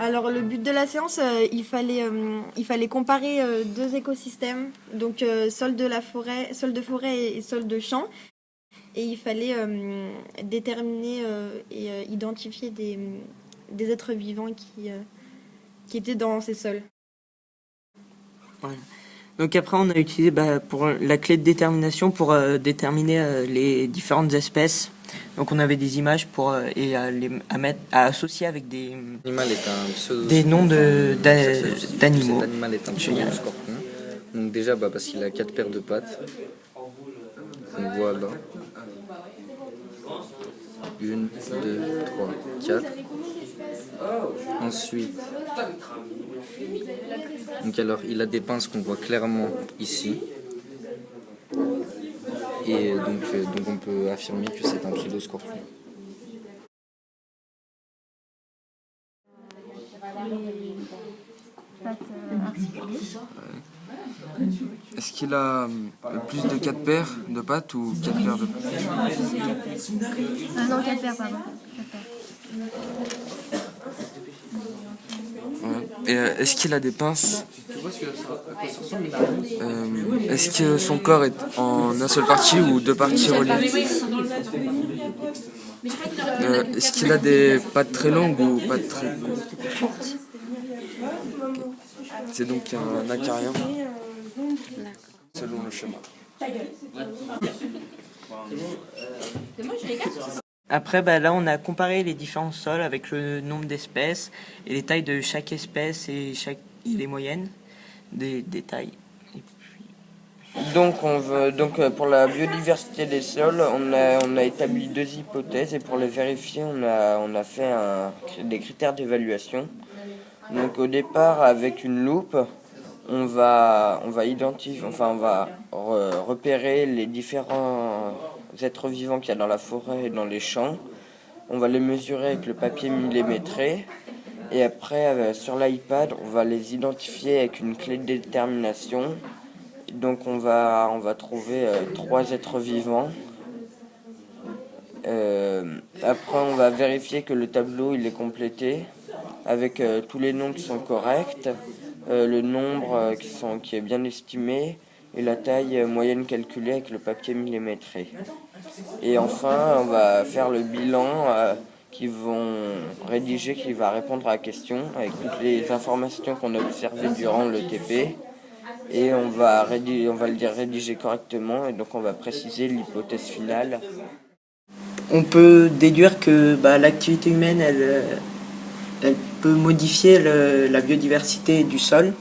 Alors le but de la séance, il fallait comparer deux écosystèmes, donc sol de forêt et sol de champ. Et il fallait déterminer et identifier des êtres vivants qui étaient dans ces sols. Ouais. Donc après, on a utilisé pour la clé de détermination pour déterminer les différentes espèces. Donc on avait des images pour à associer avec des noms d'animaux. Cet animal est un pseudo-scorpion. Donc déjà parce qu'il a 4 paires de pattes. On voit là. 1, 2, 3, 4. Ensuite, donc alors il a des pinces qu'on voit clairement ici. Et donc on peut affirmer que c'est un pseudo-scorpion. Est-ce qu'il a plus de 4 paires de pattes ou 4 paires de pattes? Non, 4 paires, pardon. 4 paires. Ouais. Et est-ce qu'il a des pinces? Est-ce que son corps est en une seule partie ou deux parties reliées? Est-ce qu'il a des pattes très longues ou pattes très courtes? Okay. C'est donc un acarien selon le schéma. Après, là, on a comparé les différents sols avec le nombre d'espèces et les tailles de chaque espèce et les moyennes des tailles. Donc, pour la biodiversité des sols, on a établi deux hypothèses et pour les vérifier, on a fait des critères d'évaluation. Donc, au départ, avec une loupe, on va repérer les différents êtres vivants qu'il y a dans la forêt et dans les champs. On va les mesurer avec le papier millimétré et après sur l'iPad on va les identifier avec une clé de détermination. Donc on va trouver 3 êtres vivants. Après on va vérifier que le tableau il est complété avec tous les noms qui sont corrects, le nombre qui est bien estimé et la taille moyenne calculée avec le papier millimétré. Et enfin, on va faire le bilan qui va répondre à la question avec toutes les informations qu'on a observées durant le TP. Et on va le dire rédiger correctement et donc on va préciser l'hypothèse finale. On peut déduire que l'activité humaine, elle peut modifier la biodiversité du sol.